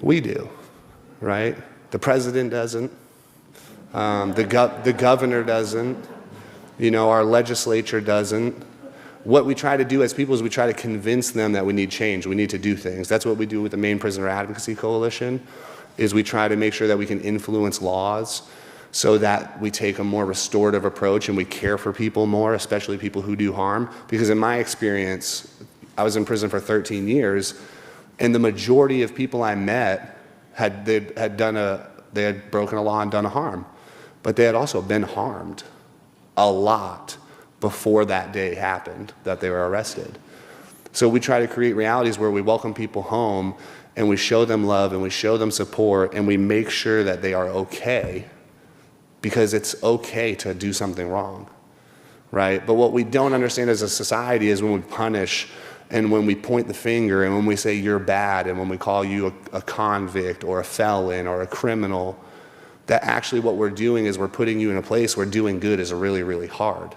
Speaker 12: We do, right? The president doesn't. The governor doesn't. You know, our legislature doesn't. What we try to do as people is we try to convince them that we need change. We need to do things. That's what we do with the Maine Prisoner Advocacy Coalition, is we try to make sure that we can influence laws so that we take a more restorative approach and we care for people more, especially people who do harm. Because in my experience, I was in prison for 13 years, and the majority of people I met they had broken a law and done a harm, but they had also been harmed a lot before that day happened that they were arrested. So we try to create realities where we welcome people home and we show them love and we show them support and we make sure that they are okay, because it's okay to do something wrong, right? But what we don't understand as a society is when we punish and when we point the finger and when we say you're bad and when we call you a convict or a felon or a criminal, that actually what we're doing is we're putting you in a place where doing good is really, really hard.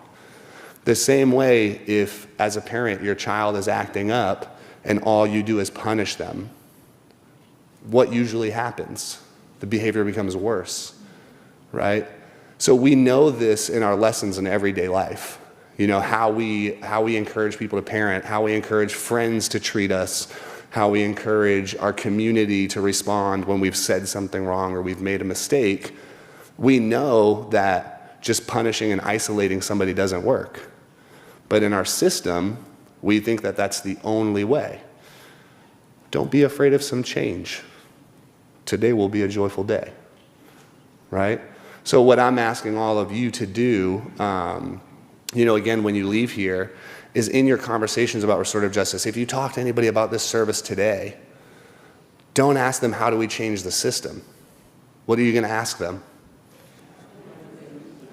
Speaker 12: The same way, if as a parent your child is acting up and all you do is punish them, what usually happens? The behavior becomes worse, right? So we know this in our lessons in everyday life. You know, how we encourage people to parent, how we encourage friends to treat us, how we encourage our community to respond when we've said something wrong or we've made a mistake. We know that just punishing and isolating somebody doesn't work. But in our system, we think that that's the only way. Don't be afraid of some change. Today will be a joyful day, right? So what I'm asking all of you to do, you know, again, when you leave here, is in your conversations about restorative justice, if you talk to anybody about this service today, don't ask them, how do we change the system? What are you going to ask them?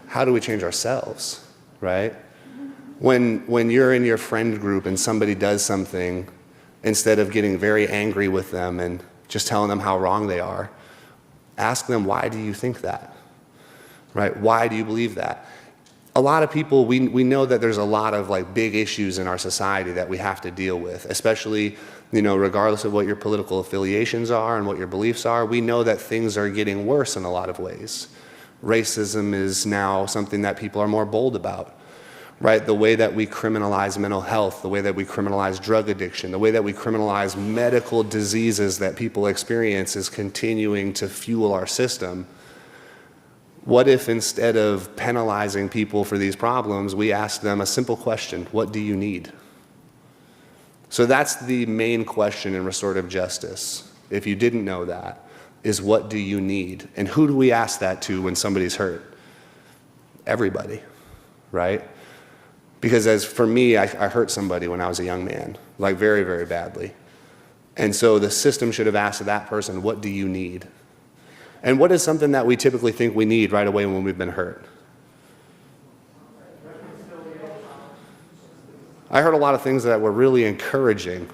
Speaker 12: How do we change ourselves, right? When you're in your friend group and somebody does something, instead of getting very angry with them and just telling them how wrong they are, ask them, why do you think that? Right? Why do you believe that? A lot of people, we know that there's a lot of like big issues in our society that we have to deal with, especially, you know, regardless of what your political affiliations are and what your beliefs are, we know that things are getting worse in a lot of ways. Racism is now something that people are more bold about, right? The way that we criminalize mental health, the way that we criminalize drug addiction, the way that we criminalize medical diseases that people experience is continuing to fuel our system. What if instead of penalizing people for these problems, we ask them a simple question: what do you need? So that's the main question in restorative justice, if you didn't know that, is what do you need? And who do we ask that to when somebody's hurt? Everybody, right? Because as for me, I hurt somebody when I was a young man, like very, very badly. And so the system should have asked that person, what do you need? And what is something that we typically think we need right away when we've been hurt? I heard a lot of things that were really encouraging,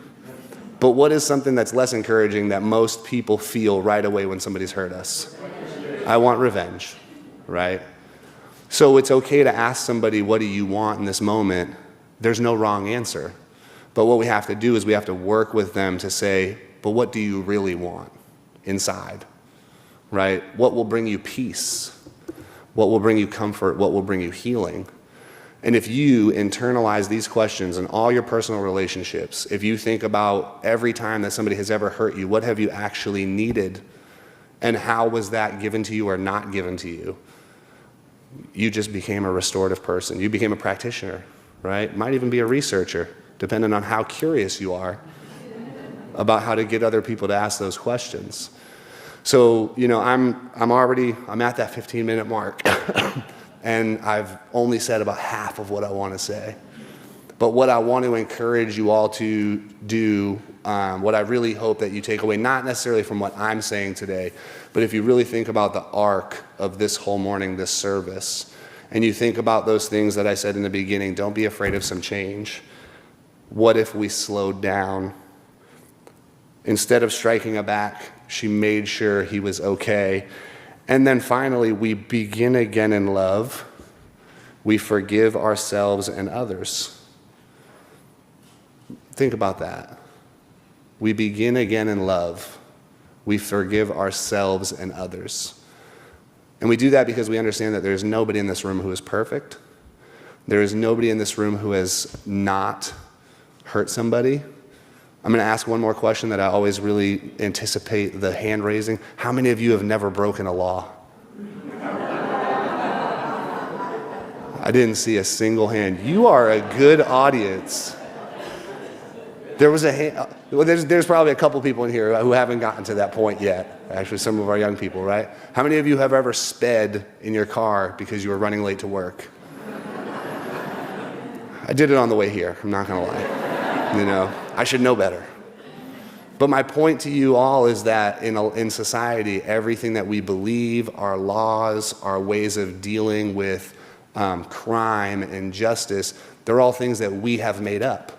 Speaker 12: but what is something that's less encouraging that most people feel right away when somebody's hurt us? I want revenge, right? So it's okay to ask somebody, what do you want in this moment? There's no wrong answer. But what we have to do is we have to work with them to say, but what do you really want inside, right? What will bring you peace? What will bring you comfort? What will bring you healing? And if you internalize these questions in all your personal relationships, if you think about every time that somebody has ever hurt you, what have you actually needed? And how was that given to you or not given to you? You just became a restorative person. You became a practitioner, right? Might even be a researcher, depending on how curious you are about how to get other people to ask those questions. So, I'm at that 15-minute mark, and I've only said about half of what I want to say. But what I want to encourage you all to do, what I really hope that you take away, not necessarily from what I'm saying today, but if you really think about the arc of this whole morning, this service, and you think about those things that I said in the beginning, don't be afraid of some change. What if we slowed down? Instead of striking a back, she made sure he was okay. And then finally, we begin again in love. We forgive ourselves and others. Think about that. We begin again in love. We forgive ourselves and others. And we do that because we understand that there's nobody in this room who is perfect. There is nobody in this room who has not hurt somebody. I'm going to ask one more question that I always really anticipate the hand raising. How many of you have never broken a law? I didn't see a single hand. You are a good audience. There was a hand. Well, there's probably a couple people in here who haven't gotten to that point yet. Actually, some of our young people, right? How many of you have ever sped in your car because you were running late to work? I did it on the way here. I'm not going to lie. I should know better. But my point to you all is that in society, everything that we believe, our laws, our ways of dealing with crime and justice, they're all things that we have made up.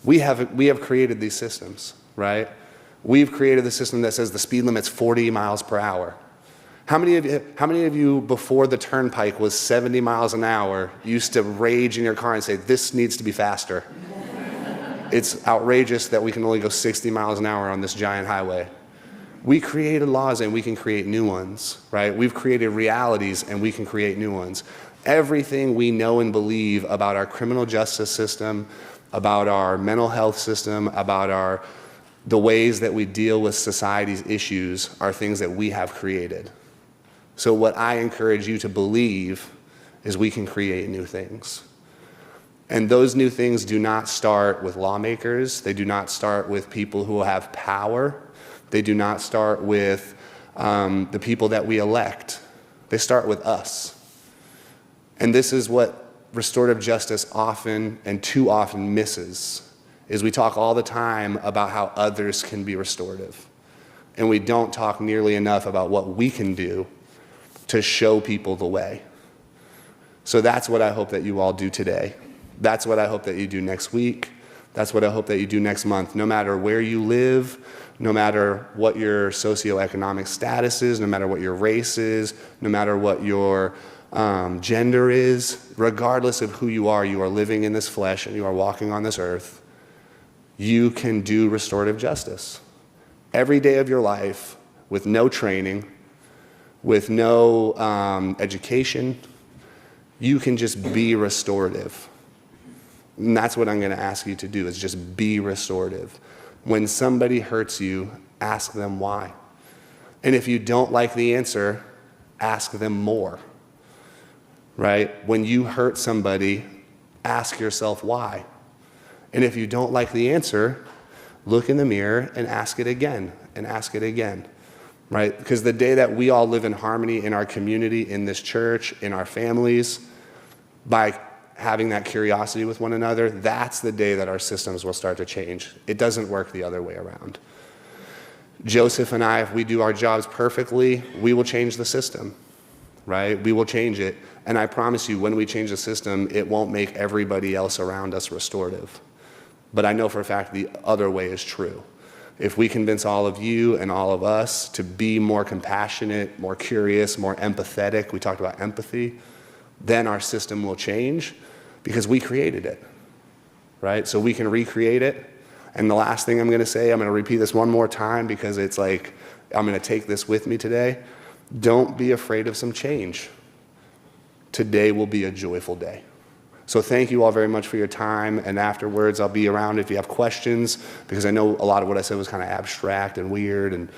Speaker 12: We have created these systems, right? We've created the system that says the speed limit's 40 miles per hour. How many of you before the turnpike was 70 miles an hour used to rage in your car and say, this needs to be faster? It's outrageous that we can only go 60 miles an hour on this giant highway. We created laws and we can create new ones, right? We've created realities and we can create new ones. Everything we know and believe about our criminal justice system, about our mental health system, about the ways that we deal with society's issues are things that we have created. So what I encourage you to believe is we can create new things. And those new things do not start with lawmakers. They do not start with people who have power. They do not start with the people that we elect. They start with us. And this is what restorative justice often and too often misses, is we talk all the time about how others can be restorative. And we don't talk nearly enough about what we can do to show people the way. So that's what I hope that you all do today. That's what I hope that you do next week. That's what I hope that you do next month. No matter where you live, no matter what your socioeconomic status is, no matter what your race is, no matter what your gender is, regardless of who you are living in this flesh and you are walking on this earth, you can do restorative justice. Every day of your life, with no training, with no education, you can just be restorative. And that's what I'm going to ask you to do, is just be restorative. When somebody hurts you, ask them why. And if you don't like the answer, ask them more. Right? When you hurt somebody, ask yourself why. And if you don't like the answer, look in the mirror and ask it again and ask it again. Right? Because the day that we all live in harmony in our community, in this church, in our families, by having that curiosity with one another, that's the day that our systems will start to change. It doesn't work the other way around. Joseph and I, if we do our jobs perfectly, we will change the system, right? We will change it. And I promise you, when we change the system, it won't make everybody else around us restorative. But I know for a fact the other way is true. If we convince all of you and all of us to be more compassionate, more curious, more empathetic, we talked about empathy, then our system will change because we created it, right? So we can recreate it. And the last thing I'm going to say, I'm going to repeat this one more time because it's like, I'm going to take this with me today. Don't be afraid of some change. Today will be a joyful day. So thank you all very much for your time, and afterwards I'll be around if you have questions, because I know a lot of what I said was kind of abstract and weird, and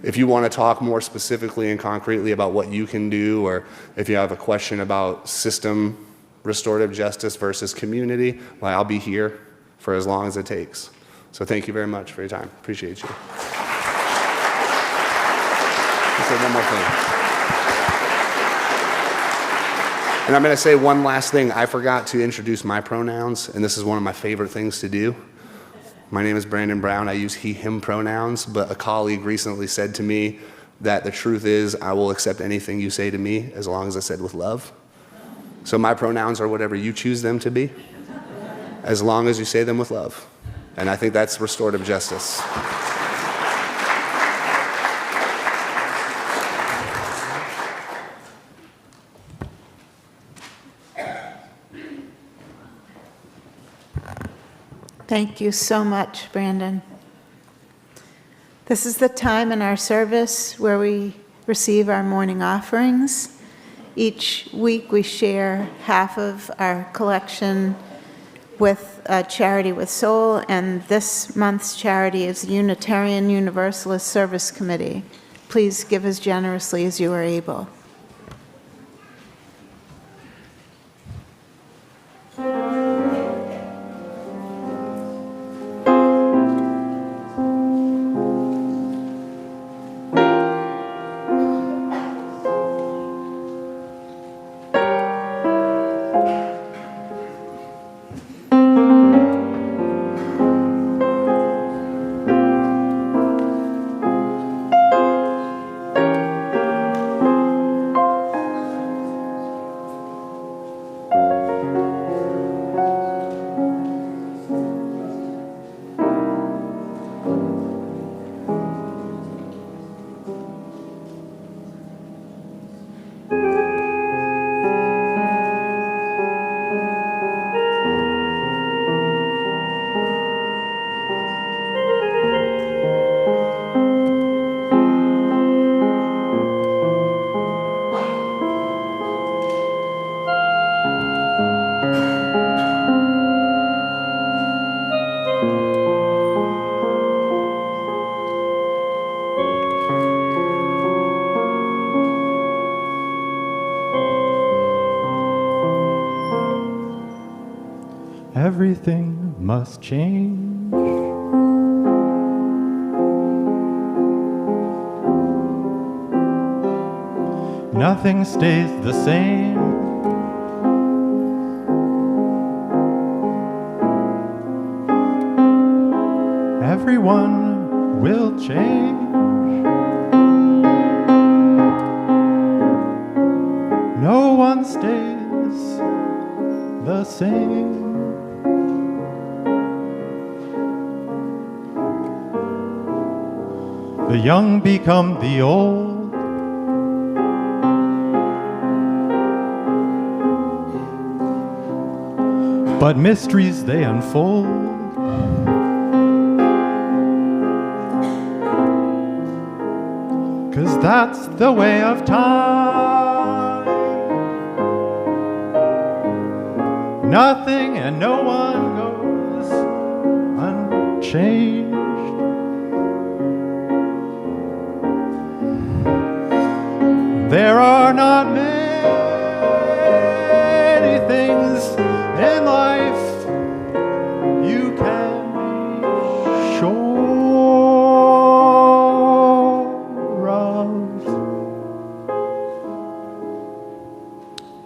Speaker 12: if you want to talk more specifically and concretely about what you can do, or if you have a question about system restorative justice versus community, well, I'll be here for as long as it takes. So thank you very much for your time. Appreciate you. I'll say one more thing. And I'm going to say one last thing. I forgot to introduce my pronouns, and this is one of my favorite things to do. My name is Brandon Brown. I use he, him pronouns, but a colleague recently said to me that the truth is I will accept anything you say to me as long as I said with love. So my pronouns are whatever you choose them to be, as long as you say them with love. And I think that's restorative justice.
Speaker 10: Thank you so much, Brandon. This is the time in our service where we receive our morning offerings. Each week we share half of our collection with Charity with Soul, and this month's charity is the Unitarian Universalist Service Committee. Please give as generously as you are able.
Speaker 13: Everything must change. Nothing stays the same. Everyone will change. No one stays the same. The young become the old. But mysteries they unfold. Cause that's the way of time. Nothing and no one goes unchanged. There are not many things in life you can be sure of,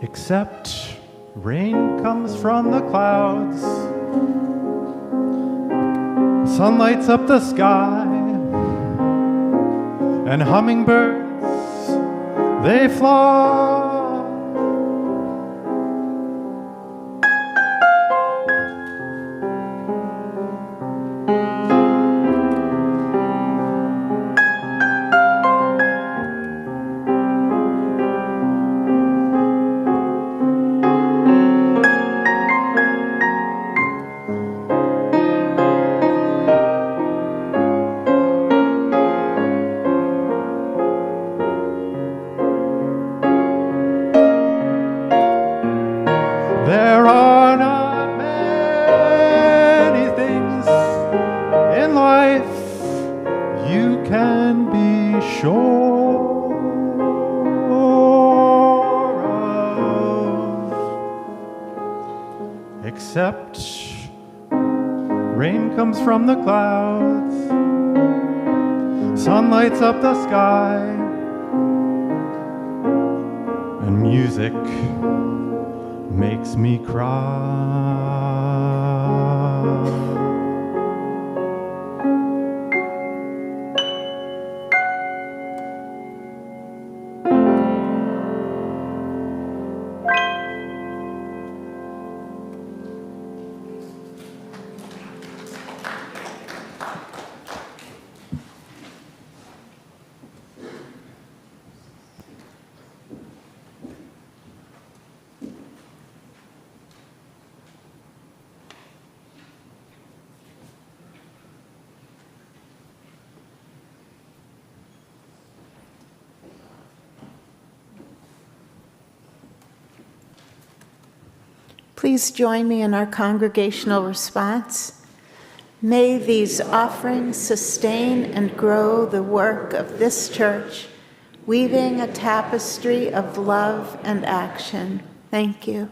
Speaker 13: except rain comes from the clouds, sun lights up the sky, and hummingbirds they fly. except rain comes from the clouds, sun lights up the sky, and music makes me cry.
Speaker 10: Please join me in our congregational response. May these offerings sustain and grow the work of this church, weaving a tapestry of love and action. Thank you.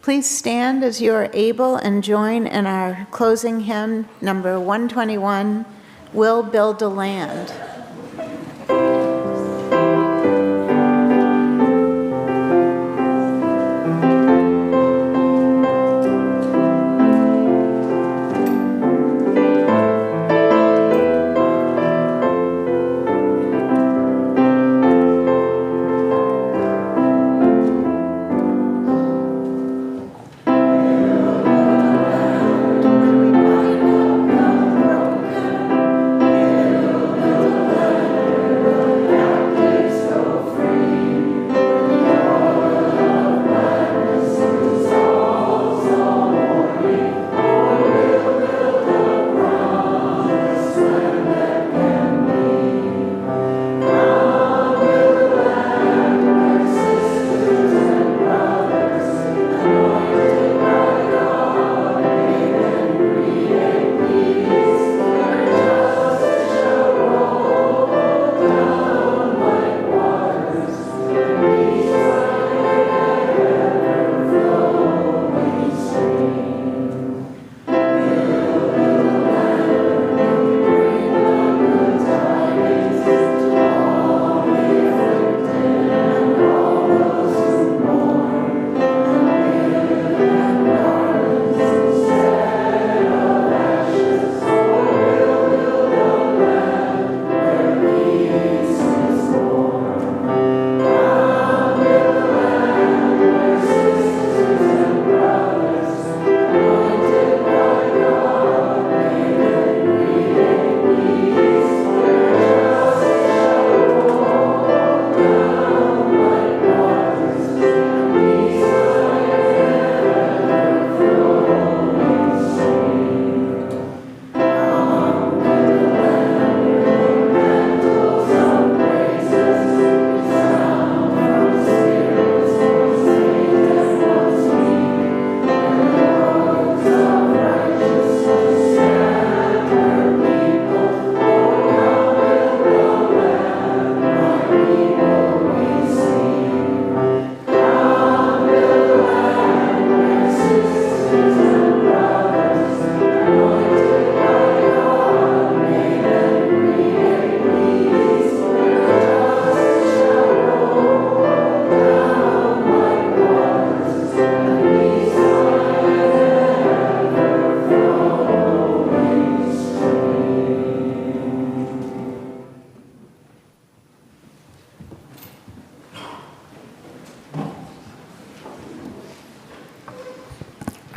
Speaker 10: Please stand as you are able and join in our closing hymn, number 121, We'll Build a Land.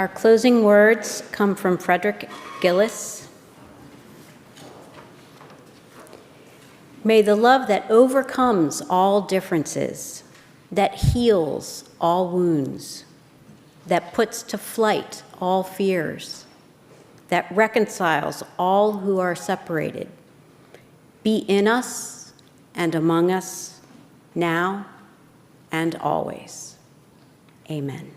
Speaker 4: Our closing words come from Frederick Gillis. May the love that overcomes all differences, that heals all wounds, that puts to flight all fears, that reconciles all who are separated, be in us and among us now and always. Amen.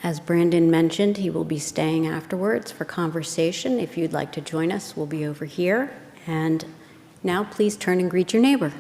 Speaker 4: As Brandon mentioned, he will be staying afterwards for conversation. If you'd like to join us, we'll be over here. And now please turn and greet your neighbor.